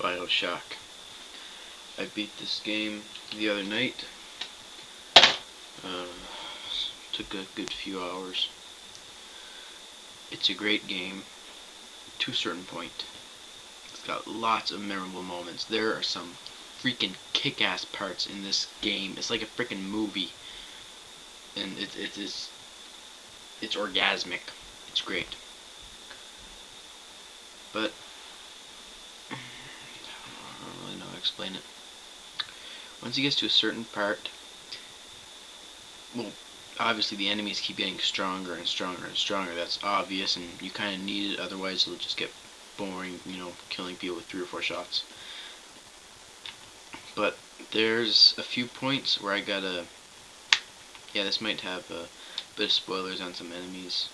Bioshock. I beat this game the other night. Took a good few hours. It's a great game to a certain point. It's got lots of memorable moments. There are some freaking kick-ass parts in this game. It's like a freaking movie, and it's orgasmic. It's great, but I don't really know how to explain it. Once it gets to a certain part, well, obviously the enemies keep getting stronger and stronger and stronger. That's obvious, and you kind of need it, otherwise it'll just get boring, killing people with 3 or 4 shots. But there's a few points where I gotta, yeah, this might have a bit of spoilers on some enemies,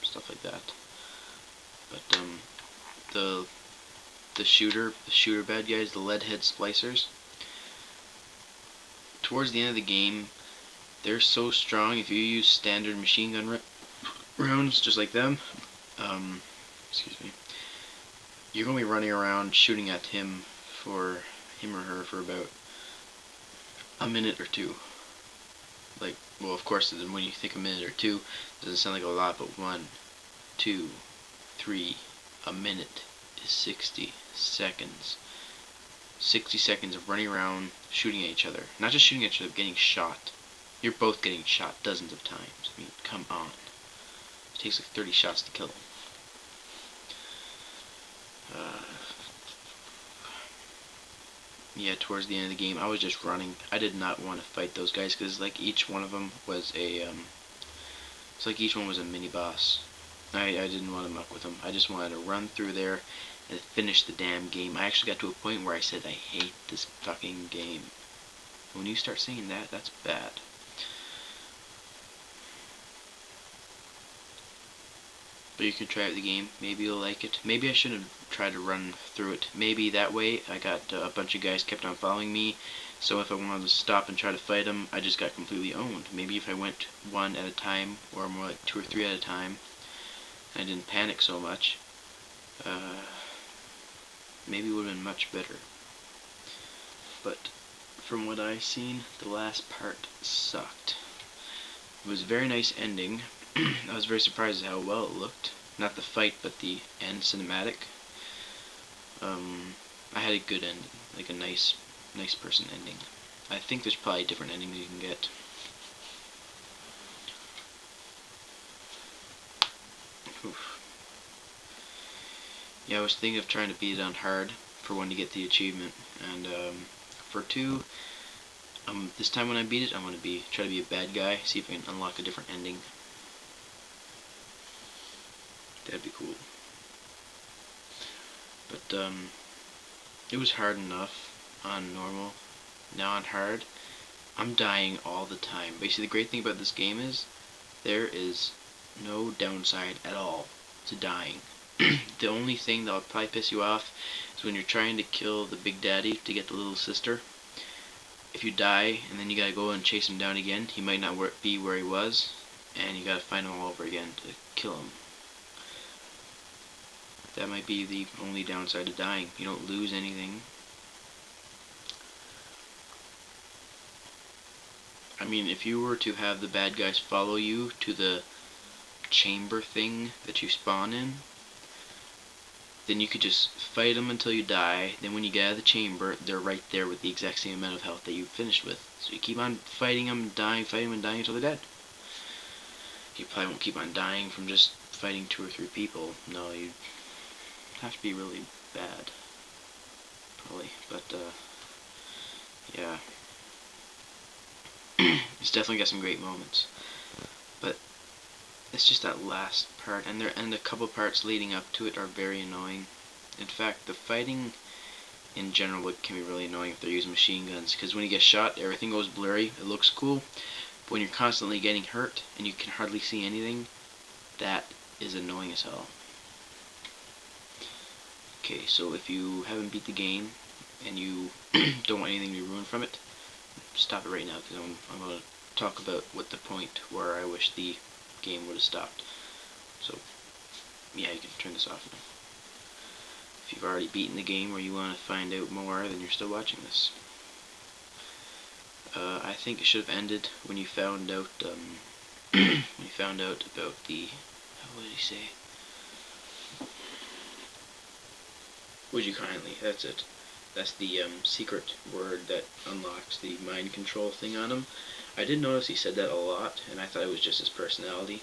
stuff like that. But the shooter bad guys, the leadhead splicers, towards the end of the game, they're so strong. If you use standard machine gun rounds just like them, excuse me, you're gonna be running around shooting at him or her for about a minute or two. Like, well, of course, when you think a minute or two, it doesn't sound like a lot, but 1, 2, 3, a minute is 60 seconds. 60 seconds of running around shooting at each other. Not just shooting at each other, but getting shot. You're both getting shot dozens of times. I mean, come on. It takes like 30 shots to kill them. Yeah, towards the end of the game, I was just running. I did not want to fight those guys because, like, each one of them was it's like each one was a mini boss. I didn't want to muck with them. I just wanted to run through there and finish the damn game. I actually got to a point where I said, I hate this fucking game. When you start saying that, that's bad. But you can try out the game. Maybe you'll like it. Maybe I shouldn't have tried to run through it. Maybe that way I got a bunch of guys kept on following me. So if I wanted to stop and try to fight them, I just got completely owned. Maybe if I went 1 at a time, or more like 2 or 3 at a time, and I didn't panic so much, maybe it would have been much better. But from what I've seen, the last part sucked. It was a very nice ending. I was very surprised at how well it looked. Not the fight, but the end cinematic. I had a good ending, like a nice person ending. I think there's probably different endings you can get. Oof. Yeah, I was thinking of trying to beat it on hard for 1 to get the achievement, and for 2, this time when I beat it, I'm gonna try to be a bad guy, see if I can unlock a different ending. That'd be cool. But it was hard enough on normal. Now on hard, I'm dying all the time. Basically, the great thing about this game is there is no downside at all to dying. The only thing that'll probably piss you off is when you're trying to kill the big daddy to get the little sister. If you die and then you gotta go and chase him down again, he might not be where he was, and you gotta find him all over again to kill him. That might be the only downside to dying. You don't lose anything. I mean, if you were to have the bad guys follow you to the chamber thing that you spawn in, then you could just fight them until you die. Then when you get out of the chamber, they're right there with the exact same amount of health that you finished with. So you keep on fighting them, fighting them and dying until they're dead. You probably won't keep on dying from just fighting 2 or 3 people. No, you have to be really bad, probably. But yeah, it's definitely got some great moments. But it's just that last part, and a couple parts leading up to it are very annoying. In fact, the fighting in general can be really annoying if they're using machine guns, because when you get shot, everything goes blurry. It looks cool, but when you're constantly getting hurt and you can hardly see anything, that is annoying as hell. Okay, so if you haven't beat the game and you don't want anything to be ruined from it, stop it right now, because I'm going to talk about what the point where I wish the game would have stopped. So, yeah, you can turn this off now. If you've already beaten the game or you want to find out more, then you're still watching this. I think it should have ended when you found out, when you found out about the, what did he say? Would you kindly, that's it. That's the secret word that unlocks the mind control thing on him. I did notice he said that a lot, and I thought it was just his personality.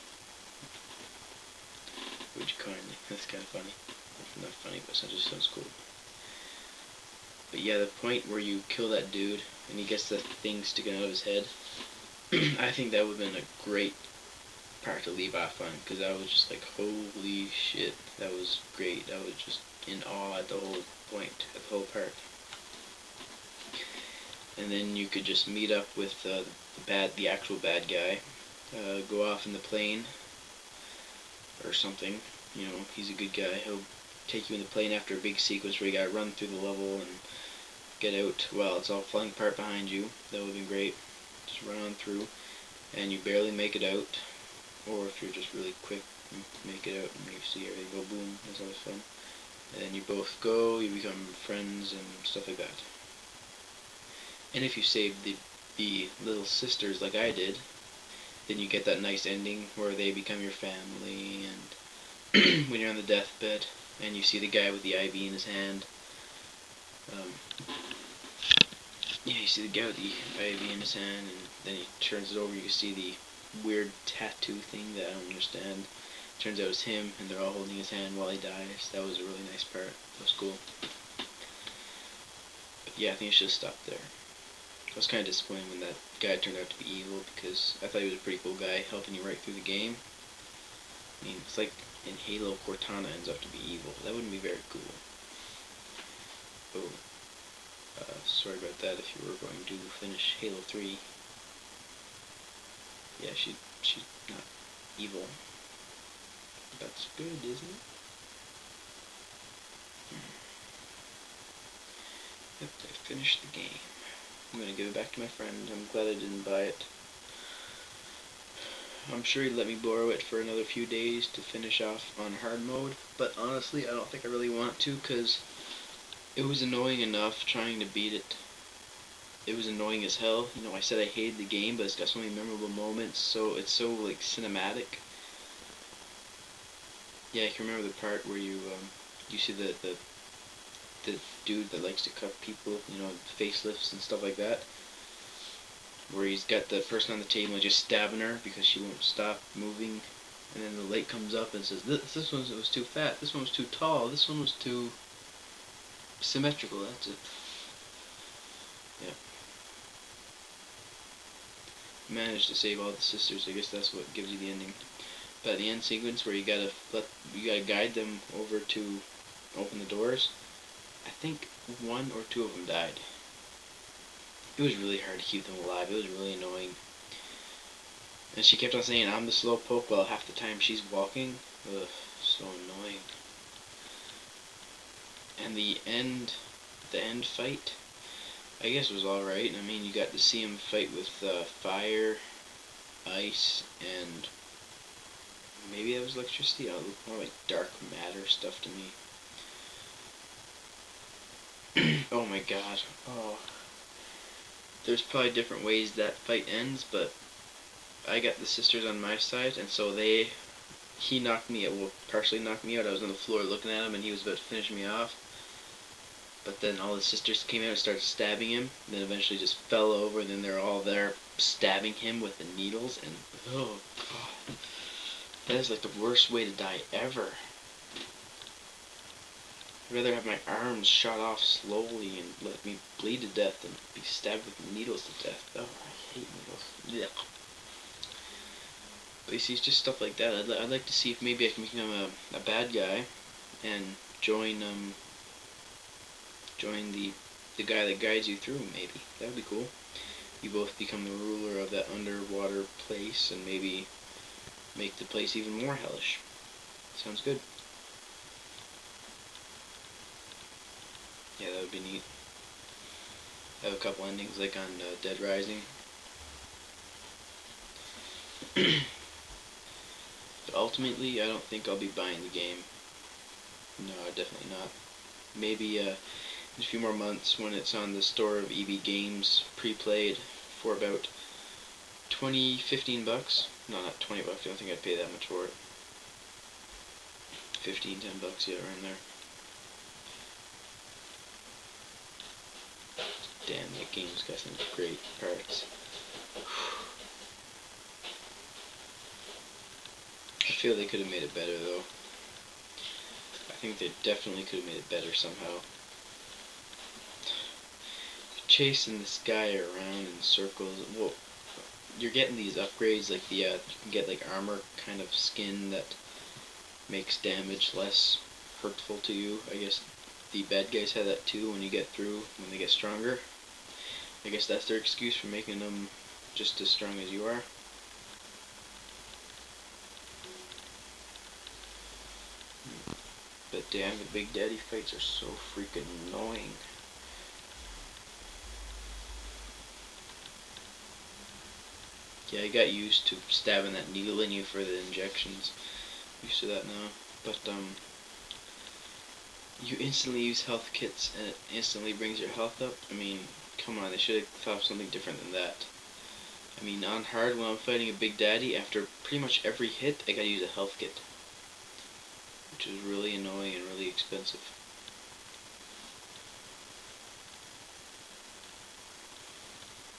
Would you kindly? That's kind of funny. Not funny, but it just sounds cool. But yeah, the point where you kill that dude and he gets the thing sticking out of his head, I think that would have been a great part to leave off on, because I was just like, holy shit, that was great. I was just in awe at the whole point, at the whole part. And then you could just meet up with the actual bad guy, go off in the plane or something. You know, he's a good guy. He'll take you in the plane after a big sequence where you gotta run through the level and get out while it's all falling apart behind you. That would have been great. Just run on through, and you barely make it out, or if you're just really quick, you make it out and you see everything go boom. That's always fun. And you both go, you become friends and stuff like that. And if you save the little sisters like I did, then you get that nice ending where they become your family, and when you're on the deathbed and you see the guy with the IV in his hand, yeah, you see the guy with the IV in his hand, and then he turns it over, you can see the weird tattoo thing that I don't understand. Turns out it's him, and they're all holding his hand while he dies. That was a really nice part. That was cool. But yeah, I think I should have stopped there. I was kind of disappointed when that guy turned out to be evil, because I thought he was a pretty cool guy, helping you right through the game. I mean, it's like in Halo, Cortana ends up to be evil. That wouldn't be very cool. Oh, sorry about that if you were going to finish Halo 3. Yeah, she's not evil. That's good, isn't it? Yep, I finished the game. I'm gonna give it back to my friend. I'm glad I didn't buy it. I'm sure he'd let me borrow it for another few days to finish off on hard mode, but honestly, I don't think I really want to, because it was annoying enough trying to beat it. It was annoying as hell. You know, I said I hated the game, but it's got so many memorable moments, so it's so, like, cinematic. Yeah, I can remember the part where you see the dude that likes to cut people, you know, facelifts and stuff like that, where he's got the person on the table just stabbing her because she won't stop moving, and then the light comes up and says, this one was too fat, this one was too tall, this one was too symmetrical, that's it. Yeah. Managed to save all the sisters, I guess that's what gives you the ending. But the end sequence where you gotta guide them over to open the doors, I think one or two of them died. It was really hard to keep them alive. It was really annoying. And she kept on saying, I'm the slow poke, while half the time she's walking. Ugh, so annoying. And the end fight, I guess was alright. I mean, you got to see him fight with fire, ice, and maybe that was electricity. It looked more like dark matter stuff to me. Oh my god. Oh. There's probably different ways that fight ends, but I got the sisters on my side, and so he knocked me out, well, partially knocked me out. I was on the floor looking at him, and he was about to finish me off. But then all the sisters came out and started stabbing him, and then eventually just fell over, and then they're all there stabbing him with the needles, and oh god. That is like the worst way to die ever. I'd rather have my arms shot off slowly and let me bleed to death than be stabbed with needles to death. Oh, I hate needles. Ugh. But you see, it's just stuff like that. I'd like to see if maybe I can become a bad guy and join the guy that guides you through, maybe. That would be cool. You both become the ruler of that underwater place and maybe make the place even more hellish. Sounds good. Yeah, that would be neat. I have a couple endings, like on Dead Rising. But ultimately, I don't think I'll be buying the game. No, definitely not. maybe in a few more months when it's on the store of EB Games pre-played for about 15 bucks. No, not 20 bucks. I don't think I'd pay that much for it. 10 bucks, yeah, around there. Damn, that game's got some great parts. I feel they could have made it better, though. I think they definitely could have made it better somehow. Chasing this guy around in circles. Well, you're getting these upgrades, like the you can get like armor kind of skin that makes damage less hurtful to you. I guess the bad guys have that too when you get through, when they get stronger. I guess that's their excuse for making them just as strong as you are. But damn, the Big Daddy fights are so freaking annoying. Yeah, I got used to stabbing that needle in you for the injections. Used to that now. But you instantly use health kits and it instantly brings your health up. I mean, come on, they should have thought of something different than that. I mean, on hard, when I'm fighting a Big Daddy, after pretty much every hit, I gotta use a health kit. Which is really annoying and really expensive.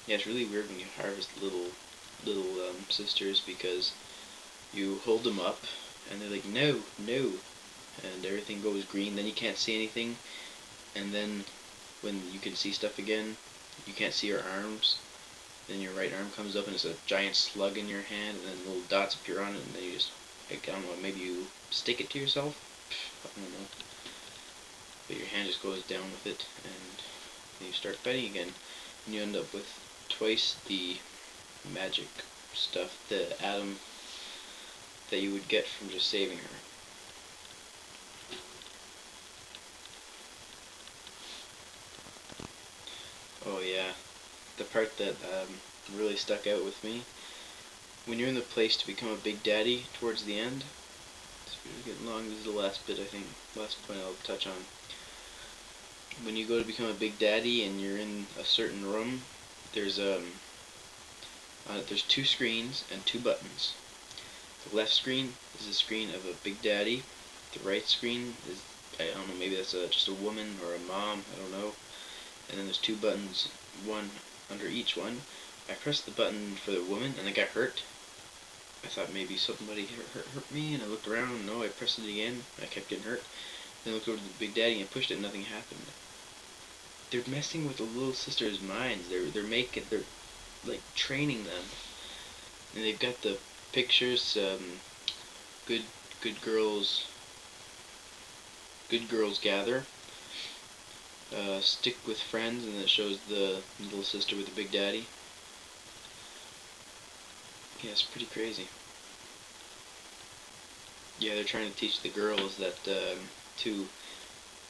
Yeah, it's really weird when you harvest little sisters, because you hold them up and they're like, no, no, and everything goes green. Then you can't see anything, and then when you can see stuff again, you can't see your arms. Then your right arm comes up and it's a giant slug in your hand, and then little dots appear on it, and then you just, like, I don't know, maybe you stick it to yourself? I don't know. But your hand just goes down with it, and then you start fighting again, and you end up with twice the magic stuff, the atom that you would get from just saving her. Oh yeah, the part that really stuck out with me, when you're in the place to become a Big Daddy towards the end, it's getting long, this is the last bit I think, last point I'll touch on. When you go to become a Big Daddy and you're in a certain room, there's two screens and two buttons. The left screen is a screen of a Big Daddy. The right screen is, I don't know, maybe that's just a woman or a mom, I don't know. And then there's two buttons, one under each one. I pressed the button for the woman and I got hurt. I thought maybe somebody hurt me, and I looked around, and no, I pressed it again, I kept getting hurt. Then I looked over to the Big Daddy and pushed it and nothing happened. They're messing with the little sisters' minds. They're like training them. And they've got the pictures, good good girls gather, stick with friends, and it shows the little sister with the Big Daddy. Yeah, it's pretty crazy. Yeah, they're trying to teach the girls that to,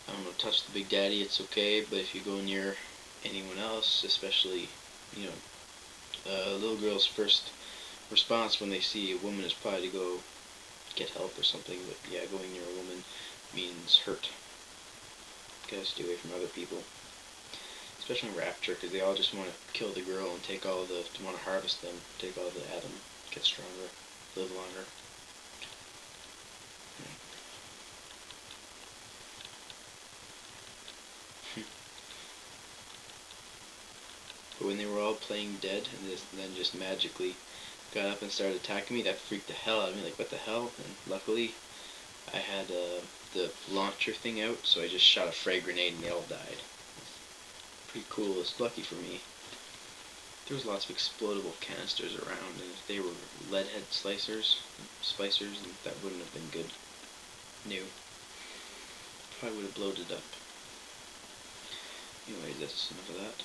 I don't know, touch the Big Daddy, it's okay, but if you go near anyone else, especially, you know, little girls' first response when they see a woman is probably to go get help or something, but yeah, going near a woman means hurt. Gotta stay away from other people. Especially in Rapture, because they all just want to kill the girl and take all the, want to harvest them, take all the atom, get stronger, live longer. But when they were all playing dead, and then just magically got up and started attacking me, that freaked the hell out of me, like, what the hell? And luckily, I had the launcher thing out, so I just shot a frag grenade and they all died. Pretty cool. It's lucky for me. There was lots of explodable canisters around, and if they were lead head splicers, that wouldn't have been good. No. Probably would have blowed it up. Anyways, that's enough of that.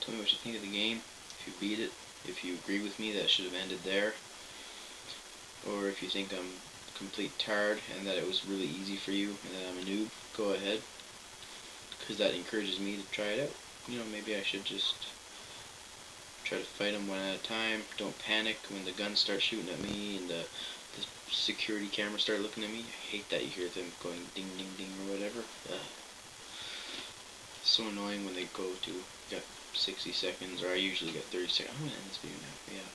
Tell me what you think of the game. If you beat it, if you agree with me that it should have ended there, or if you think I'm a complete tard and that it was really easy for you and that I'm a noob, go ahead, because that encourages me to try it out. You know, maybe I should just try to fight them one at a time. Don't panic when the guns start shooting at me and the the security camera started looking at me. I hate that you hear them going ding ding ding or whatever. It's so annoying when they go to, got 60 seconds, or I usually get 30 seconds. I'm gonna end this video now. Yeah.